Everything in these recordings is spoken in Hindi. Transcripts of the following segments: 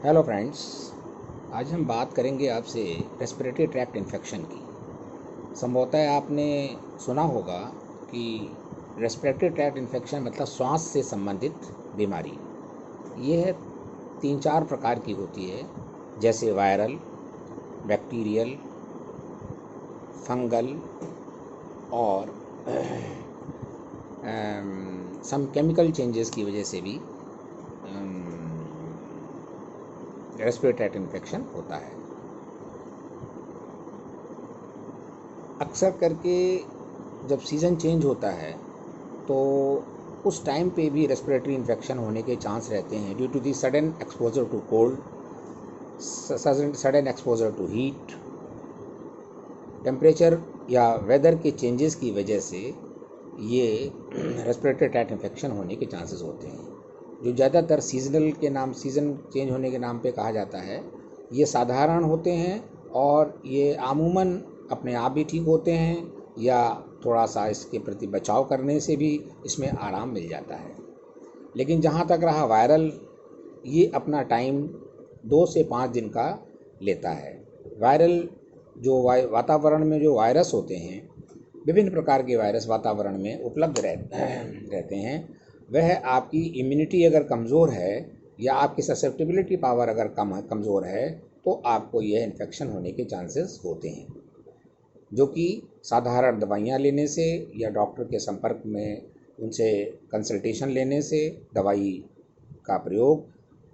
Hello friends. आज हम बात करेंगे आपसे रेस्पिरेटरी ट्रैक्ट इन्फेक्शन की। संभवतः आपने सुना होगा कि रेस्पिरेटरी ट्रैक्ट इन्फेक्शन मतलब श्वास से संबंधित बीमारी। यह 3-4 प्रकार की होती है, जैसे वायरल, बैक्टीरियल, फंगल और सम केमिकल चेंजेस की वजह से भी रेस्पिरेटरी ट्रैक्ट इन्फेक्शन होता है। अक्सर करके जब सीज़न चेंज होता है तो उस टाइम पे भी रेस्पिरेटरी इन्फेक्शन होने के चांस रहते हैं, due to the sudden exposure to cold, sudden exposure to heat, temperature या वेदर के चेंजेस की वजह से ये रेस्पिरेटरी ट्रैक्ट इन्फेक्शन होने के चांसेस होते हैं, जो ज़्यादातर सीज़न चेंज होने के नाम पे कहा जाता है। ये साधारण होते हैं और ये आमूमन अपने आप भी ठीक होते हैं, या थोड़ा सा इसके प्रति बचाव करने से भी इसमें आराम मिल जाता है। लेकिन जहाँ तक रहा वायरल, ये अपना टाइम 2 से 5 दिन का लेता है। वायरल जो वातावरण में जो वायरस होते हैं, विभिन्न प्रकार के वायरस वातावरण में उपलब्ध रहते हैं, वह आपकी इम्यूनिटी अगर कमज़ोर है या आपकी ससेप्टिबिलिटी पावर अगर कमज़ोर है तो आपको यह इन्फेक्शन होने के चांसेस होते हैं, जो कि साधारण दवाइयाँ लेने से या डॉक्टर के संपर्क में उनसे कंसल्टेशन लेने से, दवाई का प्रयोग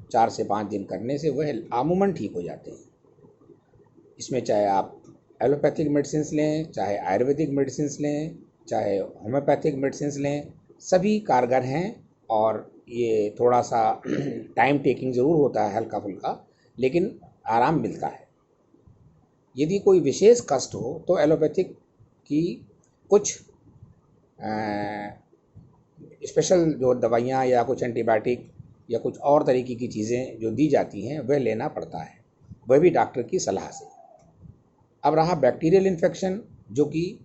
4 से 5 दिन करने से वह आमूमन ठीक हो जाते हैं। इसमें चाहे आप एलोपैथिक मेडिसिन लें, चाहे आयुर्वेदिक मेडिसिन लें, चाहे होम्योपैथिक मेडिसिन लें, सभी कारगर हैं। और ये थोड़ा सा टाइम टेकिंग ज़रूर होता है, हल्का फुल्का, लेकिन आराम मिलता है। यदि कोई विशेष कष्ट हो तो एलोपैथिक की कुछ स्पेशल जो दवाइयाँ या कुछ एंटीबायोटिक या कुछ और तरीके की चीज़ें जो दी जाती हैं वह लेना पड़ता है, वह भी डॉक्टर की सलाह से। अब रहा बैक्टीरियल इन्फेक्शन, जो कि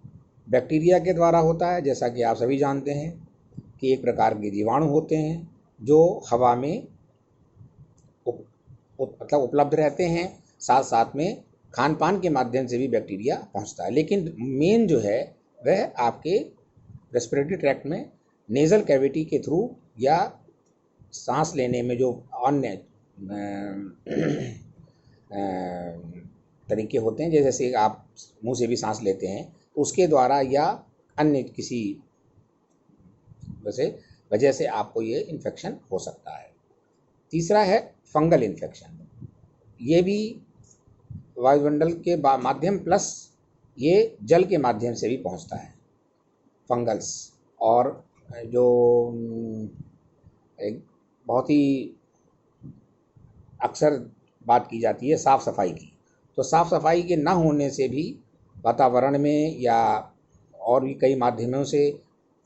बैक्टीरिया के द्वारा होता है। जैसा कि आप सभी जानते हैं कि एक प्रकार के जीवाणु होते हैं जो हवा में मतलब उपलब्ध रहते हैं, साथ साथ में खान पान के माध्यम से भी बैक्टीरिया पहुंचता है। लेकिन मेन जो है वह आपके रेस्पिरेटरी ट्रैक्ट में नेज़ल कैविटी के थ्रू या सांस लेने में जो अन्य तरीके होते हैं, जैसे आप मुंह से भी सांस लेते हैं, उसके द्वारा या अन्य किसी वजह से आपको ये इन्फेक्शन हो सकता है। तीसरा है फंगल इन्फेक्शन। ये भी वायुमंडल के माध्यम प्लस ये जल के माध्यम से भी पहुंचता है, फंगल्स। और जो एक बहुत ही अक्सर बात की जाती है साफ़ सफाई की, तो साफ़ सफाई के ना होने से भी वातावरण में या और भी कई माध्यमों से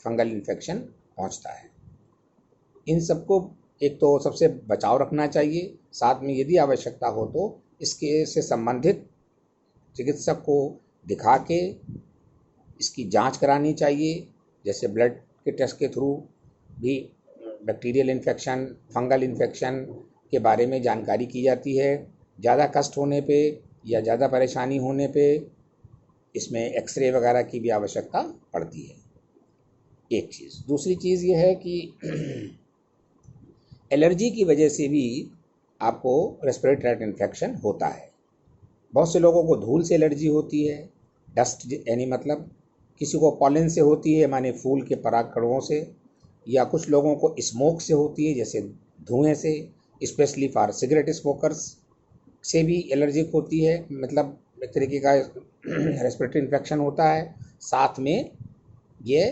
फंगल इन्फेक्शन पहुंचता है। इन सबको एक तो सबसे बचाव रखना चाहिए, साथ में यदि आवश्यकता हो तो इसके से संबंधित चिकित्सक को दिखा के इसकी जांच करानी चाहिए। जैसे ब्लड के टेस्ट के थ्रू भी बैक्टीरियल इन्फेक्शन, फंगल इन्फेक्शन के बारे में जानकारी की जाती है। ज़्यादा कष्ट होने पे या ज़्यादा परेशानी होने पे इसमें एक्सरे वगैरह की भी आवश्यकता पड़ती है, एक चीज़। दूसरी चीज़ ये है कि एलर्जी की वजह से भी आपको रेस्पिरेटरी ट्रैक्ट इन्फेक्शन होता है। बहुत से लोगों को धूल से एलर्जी होती है, डस्ट यानी मतलब किसी को पॉलन से होती है, माने फूल के पराग कणों से, या कुछ लोगों को स्मोक से होती है, जैसे धुएं से, स्पेशली फॉर सिगरेट स्मोकर्स से भी एलर्जिक होती है, मतलब एक तरीके का रेस्पिरेटरी इन्फेक्शन होता है। साथ में ये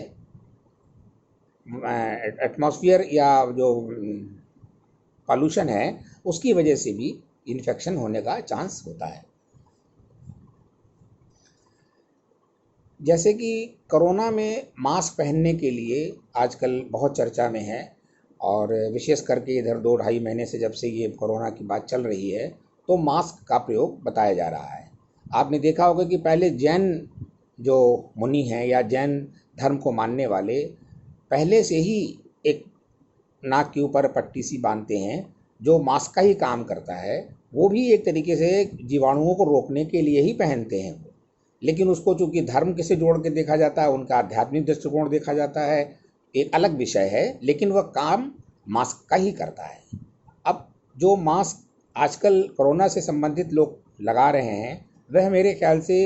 एटमॉस्फेयर या जो पॉल्यूशन है उसकी वजह से भी इन्फेक्शन होने का चांस होता है। जैसे कि कोरोना में मास्क पहनने के लिए आजकल बहुत चर्चा में है, और विशेष करके इधर 2-2.5 महीने से जब से ये कोरोना की बात चल रही है तो मास्क का प्रयोग बताया जा रहा है। आपने देखा होगा कि पहले जैन जो मुनि हैं या जैन धर्म को मानने वाले पहले से ही एक नाक के ऊपर पट्टी सी बांधते हैं जो मास्क का ही काम करता है, वो भी एक तरीके से जीवाणुओं को रोकने के लिए ही पहनते हैं। लेकिन उसको चूंकि धर्म के से जोड़ के देखा जाता है, उनका आध्यात्मिक दृष्टिकोण देखा जाता है, एक अलग विषय है, लेकिन वह काम मास्क का ही करता है। अब जो मास्क आजकल कोरोना से संबंधित लोग लगा रहे हैं, वह मेरे ख्याल से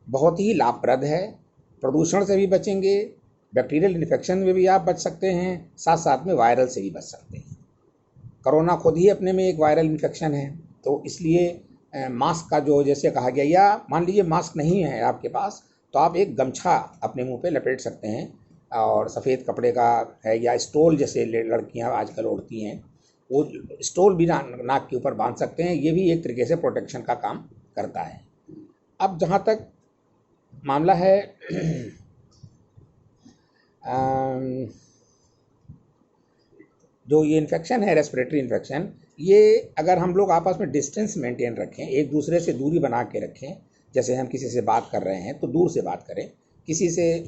बहुत ही लाभप्रद है। प्रदूषण से भी बचेंगे, बैक्टीरियल इन्फेक्शन में भी आप बच सकते हैं, साथ साथ में वायरल से भी बच सकते हैं। कोरोना खुद ही अपने में एक वायरल इन्फेक्शन है, तो इसलिए मास्क का जो जैसे कहा गया, या मान लीजिए मास्क नहीं है आपके पास, तो आप एक गमछा अपने मुंह पे लपेट सकते हैं, और सफ़ेद कपड़े का है, या स्टोल जैसे लड़कियां आजकल ओढ़ती हैं, वो स्टोल भी नाक के ऊपर बांध सकते हैं। ये भी एक तरीके से प्रोटेक्शन का काम करता है। अब जहाँ तक मामला है जो ये इन्फेक्शन है, रेस्पिरेटरी इन्फेक्शन, ये अगर हम लोग आपस में डिस्टेंस मेंटेन रखें, एक दूसरे से दूरी बना के रखें, जैसे हम किसी से बात कर रहे हैं तो दूर से बात करें, किसी से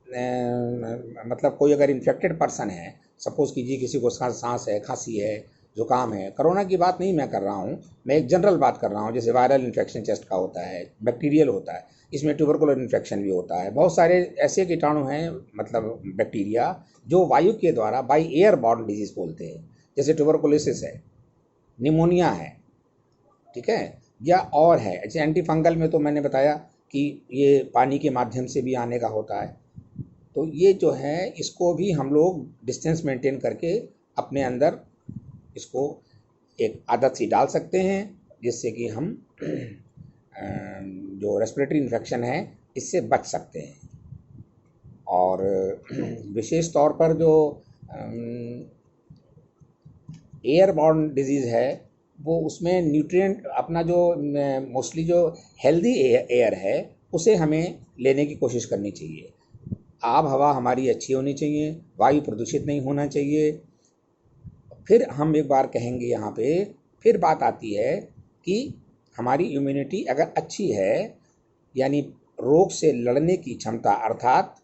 मतलब कोई अगर इन्फेक्टेड पर्सन है, सपोज़ कीजिए किसी को सांस है, खांसी है, ज़ुकाम है, कोरोना की बात नहीं मैं कर रहा हूँ, मैं एक जनरल बात कर रहा हूँ, जैसे वायरल इन्फेक्शन चेस्ट का होता है, बैक्टीरियल होता है, इसमें ट्यूबरकुलर इन्फेक्शन भी होता है, बहुत सारे ऐसे कीटाणु हैं, मतलब बैक्टीरिया, जो वायु के द्वारा बाई एयर बॉर्न डिजीज़ बोलते हैं, जैसे ट्यूबरकुलोसिस है, निमोनिया है, ठीक है, या और है, जैसे एंटी फंगल में तो मैंने बताया कि ये पानी के माध्यम से भी आने का होता है। तो ये जो है, इसको भी हम लोग डिस्टेंस मेंटेन करके अपने अंदर इसको एक आदत सी डाल सकते हैं, जिससे कि हम जो रेस्पिरेटरी इन्फेक्शन है इससे बच सकते हैं। और विशेष तौर पर जो एयरबॉर्न डिजीज़ है, वो उसमें न्यूट्रिएंट अपना जो मोस्टली जो हेल्दी एयर है उसे हमें लेने की कोशिश करनी चाहिए। आब हवा हमारी अच्छी होनी चाहिए, वायु प्रदूषित नहीं होना चाहिए। फिर हम एक बार कहेंगे यहाँ पे, फिर बात आती है कि हमारी इम्यूनिटी अगर अच्छी है, यानी रोग से लड़ने की क्षमता, अर्थात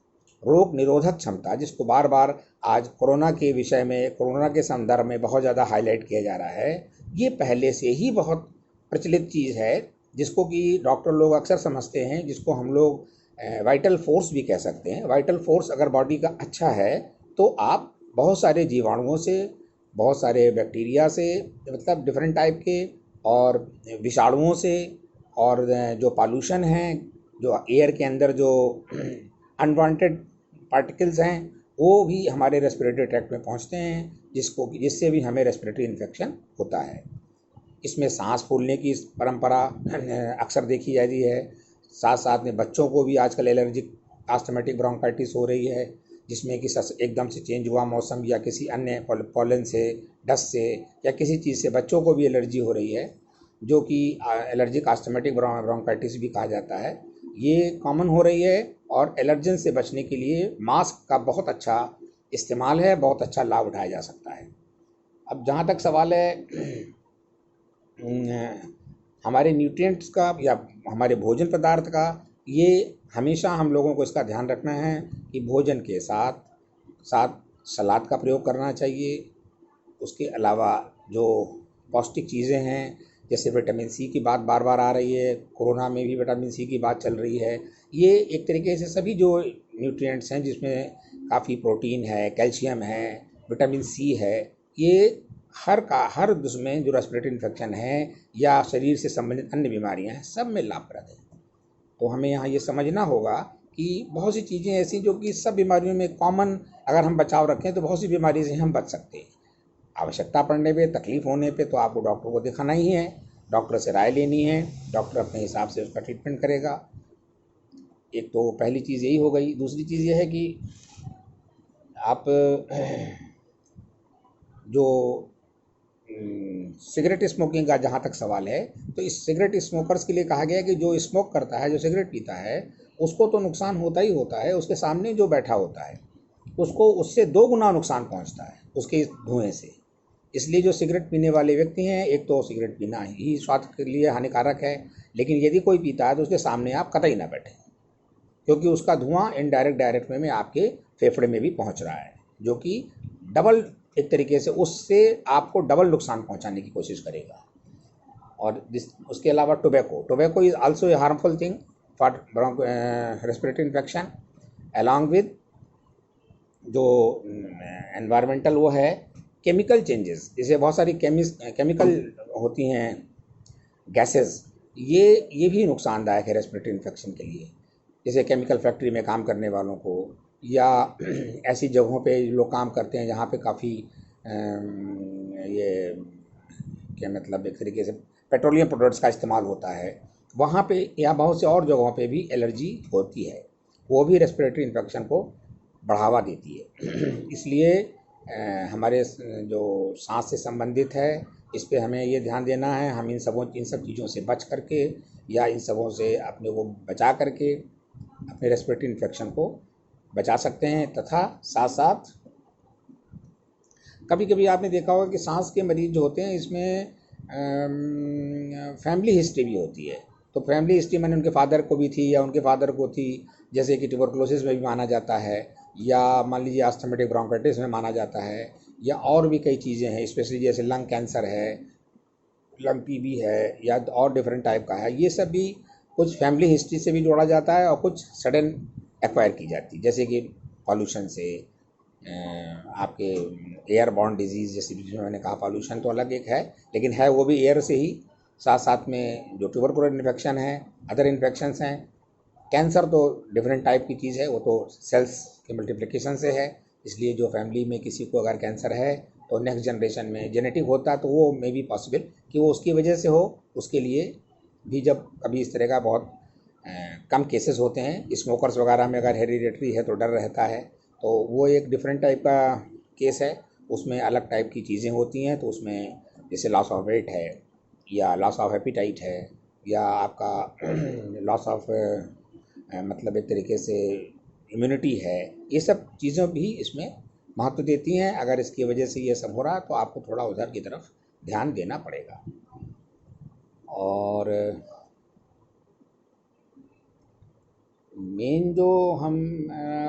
रोग निरोधक क्षमता, जिसको बार बार आज कोरोना के विषय में, कोरोना के संदर्भ में बहुत ज़्यादा हाईलाइट किया जा रहा है, ये पहले से ही बहुत प्रचलित चीज़ है, जिसको कि डॉक्टर लोग अक्सर समझते हैं, जिसको हम लोग वाइटल फोर्स भी कह सकते हैं। वाइटल फोर्स अगर बॉडी का अच्छा है तो आप बहुत सारे जीवाणुओं से, बहुत सारे बैक्टीरिया से, मतलब डिफरेंट टाइप के, और विषाणुओं से, और जो पॉल्यूशन है, जो एयर के अंदर जो अनवांटेड पार्टिकल्स हैं, वो भी हमारे रेस्पिरेटरी ट्रैक्ट में पहुंचते हैं, जिससे भी हमें रेस्पिरेटरी इन्फेक्शन होता है। इसमें सांस फूलने की परंपरा अक्सर देखी जा रही है। साथ साथ में बच्चों को भी आजकल एलर्जिक आस्थमेटिक ब्रोंकाइटिस हो रही है, जिसमें कि एकदम से चेंज हुआ मौसम, या किसी अन्य पॉलन से, डस्ट से, या किसी चीज़ से बच्चों को भी एलर्जी हो रही है, जो कि एलर्जिक आस्थमेटिक ब्रोंकाइटिस भी कहा जाता है। ये कॉमन हो रही है, और एलर्जन से बचने के लिए मास्क का बहुत अच्छा इस्तेमाल है, बहुत अच्छा लाभ उठाया जा सकता है। अब जहाँ तक सवाल है हमारे न्यूट्रिएंट्स का या हमारे भोजन पदार्थ का, ये हमेशा हम लोगों को इसका ध्यान रखना है कि भोजन के साथ साथ सलाद का प्रयोग करना चाहिए। उसके अलावा जो पौष्टिक चीज़ें हैं, जैसे विटामिन सी की बात बार बार आ रही है, कोरोना में भी विटामिन सी की बात चल रही है, ये एक तरीके से सभी जो न्यूट्रिएंट्स हैं, जिसमें काफ़ी प्रोटीन है, कैल्शियम है, विटामिन सी है, ये हर उसमें जो रेस्पिरेटरी इन्फेक्शन है या शरीर से संबंधित अन्य बीमारियां हैं, सब में लाभप्रद है। तो हमें यहाँ ये समझना होगा कि बहुत सी चीज़ें ऐसी जो कि सब बीमारियों में कॉमन, अगर हम बचाव रखें तो बहुत सी बीमारी से हम बच सकते हैं। आवश्यकता पड़ने पे, तकलीफ होने पे तो आपको डॉक्टर को दिखाना ही है, डॉक्टर से राय लेनी है, डॉक्टर अपने हिसाब से उसका ट्रीटमेंट करेगा। एक तो पहली चीज़ यही हो गई। दूसरी चीज़ यह है कि आप जो सिगरेट स्मोकिंग का जहाँ तक सवाल है, तो इस सिगरेट स्मोकर्स के लिए कहा गया है कि जो स्मोक करता है, जो सिगरेट पीता है, उसको तो नुकसान होता ही होता है, उसके सामने जो बैठा होता है उसको उससे 2 गुना नुकसान पहुंचता है उसके धुएं से। इसलिए जो सिगरेट पीने वाले व्यक्ति हैं, एक तो सिगरेट पीना ही स्वास्थ्य के लिए हानिकारक है, लेकिन यदि कोई पीता है तो उसके सामने आप कतई ना बैठें, क्योंकि उसका धुआं इनडायरेक्ट डायरेक्ट में आपके फेफड़े में भी पहुंच रहा है, जो कि डबल एक तरीके से उससे आपको डबल नुकसान पहुंचाने की कोशिश करेगा। और उसके अलावा tobacco is also a harmful thing for respiratory infection, along with जो एनवायरमेंटल वो है केमिकल चेंजेस, जैसे बहुत सारी केमिकल होती हैं गैसेस, ये भी नुकसानदायक है रेस्पिरेटरी इन्फेक्शन के लिए। जैसे केमिकल फैक्ट्री में काम करने वालों को, या ऐसी जगहों पे लोग काम करते हैं जहाँ पे काफ़ी ये क्या मतलब एक तरीके से पेट्रोलियम प्रोडक्ट्स का इस्तेमाल होता है, वहाँ पे या बहुत से और जगहों पे भी एलर्जी होती है, वो भी रेस्पिरेटरी इन्फेक्शन को बढ़ावा देती है। इसलिए हमारे जो सांस से संबंधित है इस पे हमें ये ध्यान देना है, हम इन सब चीज़ों से बच करके या इन सबों से अपने को बचा करके अपने रेस्पिरेटरी इन्फेक्शन को बचा सकते हैं। तथा साथ साथ कभी कभी आपने देखा होगा कि सांस के मरीज जो होते हैं इसमें फैमिली हिस्ट्री भी होती है। तो फैमिली हिस्ट्री मैंने उनके फादर को भी थी या उनके फादर को थी, जैसे कि ट्यूबरकुलोसिस में भी माना जाता है, या मान लीजिए आस्थमेटिक ब्रोंकाइटिस में माना जाता है, या और भी कई चीज़ें हैं, स्पेशली जैसे लंग कैंसर है, लंग टीबी है, या और डिफरेंट टाइप का है। ये सब भी कुछ फैमिली हिस्ट्री से भी जोड़ा जाता है और कुछ सडन एक्वायर की जाती है, जैसे कि पॉल्यूशन से, आपके एयर बॉर्न डिजीज़ जैसे भी मैंने कहा, पॉल्यूशन तो अलग एक है लेकिन है वो भी एयर से ही, साथ साथ में जो ट्यूबरकुलर इन्फेक्शन है, अदर इन्फेक्शंस हैं। कैंसर तो डिफरेंट टाइप की चीज़ है, वो तो सेल्स के मल्टीप्लिकेशन से है, इसलिए जो फैमिली में किसी को अगर कैंसर है तो नेक्स्ट जनरेशन में जेनेटिक होता है, तो वो मे बी पॉसिबल कि वो उसकी वजह से हो। उसके लिए भी जब कभी इस तरह का बहुत कम केसेस होते हैं, स्मोकर्स वगैरह में अगर हेरिडेटरी है तो डर रहता है, तो वो एक डिफरेंट टाइप का केस है, उसमें अलग टाइप की चीज़ें होती हैं। तो उसमें जैसे लॉस ऑफ वेट है, या लॉस ऑफ एपिटाइट है, या आपका लॉस ऑफ मतलब एक तरीके से इम्यूनिटी है, ये सब चीज़ें भी इसमें महत्व देती हैं। अगर इसकी वजह से ये सब हो रहा है तो आपको थोड़ा उधर की तरफ ध्यान देना पड़ेगा। और मेन जो हम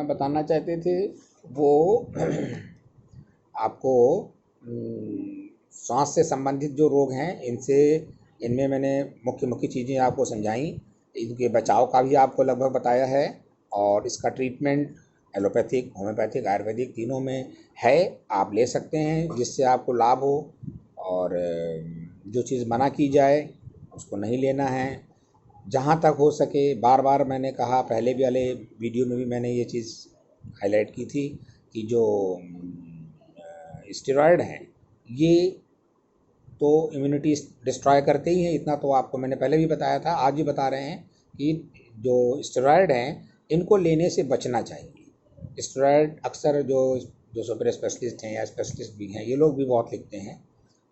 बताना चाहते थे वो आपको सांस से संबंधित जो रोग हैं इनमें मैंने मुख्य मुख्य चीज़ें आपको समझाई, इनके बचाव का भी आपको लगभग बताया है, और इसका ट्रीटमेंट एलोपैथिक, होम्योपैथिक, आयुर्वेदिक तीनों में है, आप ले सकते हैं जिससे आपको लाभ हो। और जो चीज़ मना की जाए उसको नहीं लेना है। जहाँ तक हो सके, बार बार मैंने कहा, पहले भी वाले वीडियो में भी मैंने ये चीज़ हाईलाइट की थी कि जो स्टेरॉयड हैं ये तो इम्यूनिटी डिस्ट्रॉय करते ही हैं, इतना तो आपको मैंने पहले भी बताया था, आज भी बता रहे हैं कि जो स्टेरॉयड हैं इनको लेने से बचना चाहिए। स्टेरॉयड अक्सर जो सुपर स्पेशलिस्ट हैं या स्पेशलिस्ट भी हैं, ये लोग भी बहुत लिखते हैं,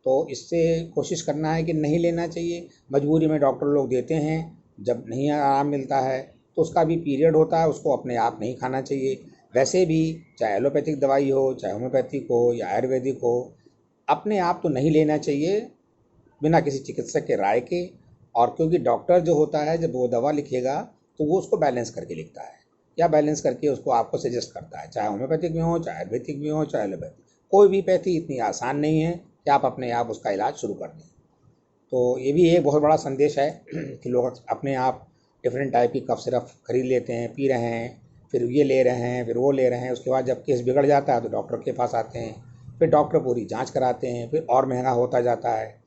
तो इससे कोशिश करना है कि नहीं लेना चाहिए। मजबूरी में डॉक्टर लोग देते हैं, जब नहीं आराम मिलता है तो उसका भी पीरियड होता है, उसको अपने आप नहीं खाना चाहिए। वैसे भी चाहे एलोपैथिक दवाई हो, चाहे होम्योपैथिक हो या आयुर्वेदिक हो, अपने आप तो नहीं लेना चाहिए बिना किसी चिकित्सक के राय के। और क्योंकि डॉक्टर जो होता है जब वो दवा लिखेगा तो वो उसको बैलेंस करके लिखता है, या बैलेंस करके उसको आपको सजेस्ट करता है, चाहे होम्योपैथिक में हो, चाहे आयुर्वेदिक में हो, चाहे एलोपैथिक। कोई भी पैथी इतनी आसान नहीं है कि आप अपने आप उसका इलाज शुरू कर दें। तो ये भी एक बहुत बड़ा संदेश है कि लोग अपने आप डिफरेंट टाइप की कफ सिरप खरीद लेते हैं, पी रहे हैं, फिर ये ले रहे हैं, फिर वो ले रहे हैं, उसके बाद जब केस बिगड़ जाता है तो डॉक्टर के पास आते हैं, फिर डॉक्टर पूरी जांच कराते हैं, फिर और महंगा होता जाता है।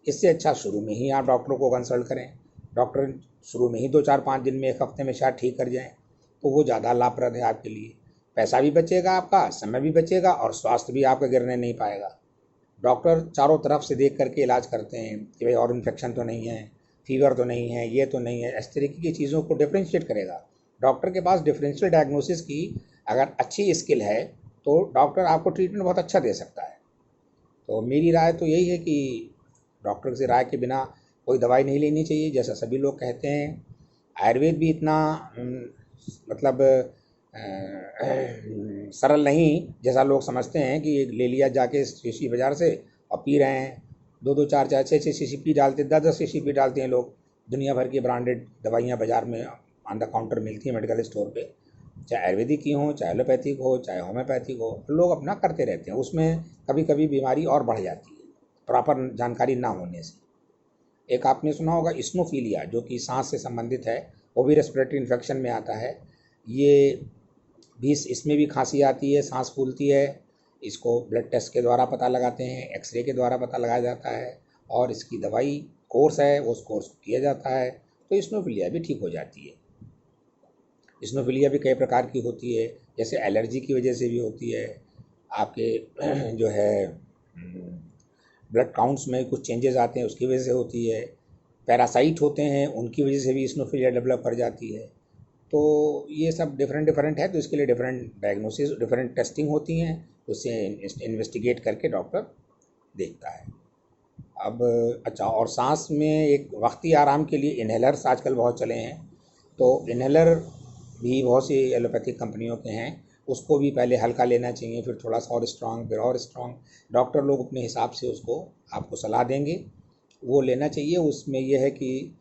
इससे अच्छा शुरू में ही आप डॉक्टर को कंसल्ट करें। डॉक्टर शुरू में ही 2-4-5 दिन में, एक हफ्ते में शायद ठीक कर जाएँ, तो वो ज़्यादा लाभप्रद है आपके लिए। पैसा भी बचेगा आपका, समय भी बचेगा, और स्वास्थ्य भी आपका गिरने नहीं पाएगा। डॉक्टर चारों तरफ से देख करके इलाज करते हैं कि भाई और इन्फेक्शन तो नहीं है, फीवर तो नहीं है, ये तो नहीं है, इस तरीके की चीज़ों को डिफ्रेंशिएट करेगा। डॉक्टर के पास डिफरेंशियल डायग्नोसिस की अगर अच्छी स्किल है तो डॉक्टर आपको ट्रीटमेंट बहुत अच्छा दे सकता है। तो मेरी राय तो यही है कि डॉक्टर से राय के बिना कोई दवाई नहीं लेनी चाहिए, जैसा सभी लोग कहते हैं। आयुर्वेद भी इतना मतलब सरल नहीं जैसा लोग समझते हैं कि ले लिया जाके शीशी बाज़ार से और पी रहे हैं, 2-2 4-4 6-6 शीशी पी डालते, 10-10 शीशी पी डालते हैं लोग। दुनिया भर की ब्रांडेड दवाइयाँ बाज़ार में ऑन द काउंटर मिलती हैं मेडिकल स्टोर पे, चाहे आयुर्वेदिक की हो, चाहे एलोपैथिक हो, चाहे होम्योपैथिक हो, लोग अपना करते रहते हैं। उसमें कभी कभी बीमारी और बढ़ जाती है प्रॉपर जानकारी ना होने से। एक आपने सुना होगा इस्नोफीलिया, जो कि सांस से संबंधित है, वो भी रेस्पिरेटरी इन्फेक्शन में आता है। ये भी, इसमें भी खांसी आती है, सांस फूलती है। इसको ब्लड टेस्ट के द्वारा पता लगाते हैं, एक्सरे के द्वारा पता लगाया जाता है, और इसकी दवाई कोर्स है, उस कोर्स को किया जाता है, तो इस्नोफीलिया भी ठीक हो जाती है। इस्नोफीलिया भी कई प्रकार की होती है, जैसे एलर्जी की वजह से भी होती है, आपके जो है ब्लड काउंट्स में कुछ चेंजेस आते हैं उसकी वजह से होती है, पैरासाइट होते हैं उनकी वजह से भी इस्नोफीलिया डेवलप कर जाती है। तो ये सब डिफरेंट डिफरेंट है, तो इसके लिए डिफरेंट डायग्नोसिस, डिफरेंट टेस्टिंग होती हैं, उससे इन्वेस्टिगेट करके डॉक्टर देखता है। अब अच्छा, और सांस में एक वक्ती आराम के लिए इन्हेलर्स आजकल बहुत चले हैं, तो इन्हेलर भी बहुत सी एलोपैथिक कंपनियों के हैं। उसको भी पहले हल्का लेना चाहिए, फिर थोड़ा सा और स्ट्रांग, फिर और स्ट्रांग। डॉक्टर लोग अपने हिसाब से उसको आपको सलाह देंगे, वो लेना चाहिए। उसमें यह है कि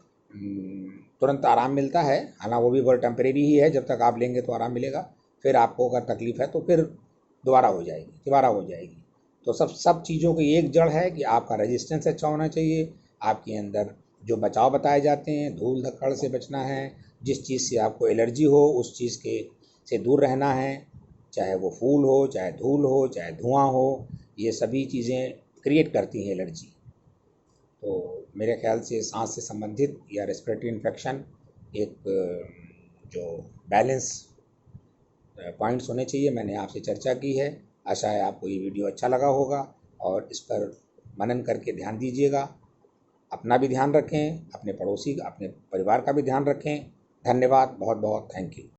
तुरंत आराम मिलता है, हालांकि वो भी बहुत टेम्परेरी ही है, जब तक आप लेंगे तो आराम मिलेगा। फिर आपको अगर तकलीफ़ है तो फिर दोबारा हो जाएगी। तो सब चीज़ों की एक जड़ है कि आपका रेजिस्टेंस अच्छा होना चाहिए, आपके अंदर जो बचाव बताए जाते हैं, धूल धक्कड़ से बचना है, जिस चीज़ से आपको एलर्जी हो उस चीज़ के से दूर रहना है, चाहे वो फूल हो, चाहे धूल हो, चाहे धुआं हो, ये सभी चीज़ें क्रिएट करती हैं एलर्जी। तो मेरे ख्याल से सांस से संबंधित या रेस्पिरेटरी इन्फेक्शन एक जो बैलेंस पॉइंट्स होने चाहिए, मैंने आपसे चर्चा की है। आशा है आपको ये वीडियो अच्छा लगा होगा, और इस पर मनन करके ध्यान दीजिएगा। अपना भी ध्यान रखें, अपने पड़ोसी, अपने परिवार का भी ध्यान रखें। धन्यवाद, बहुत बहुत थैंक यू।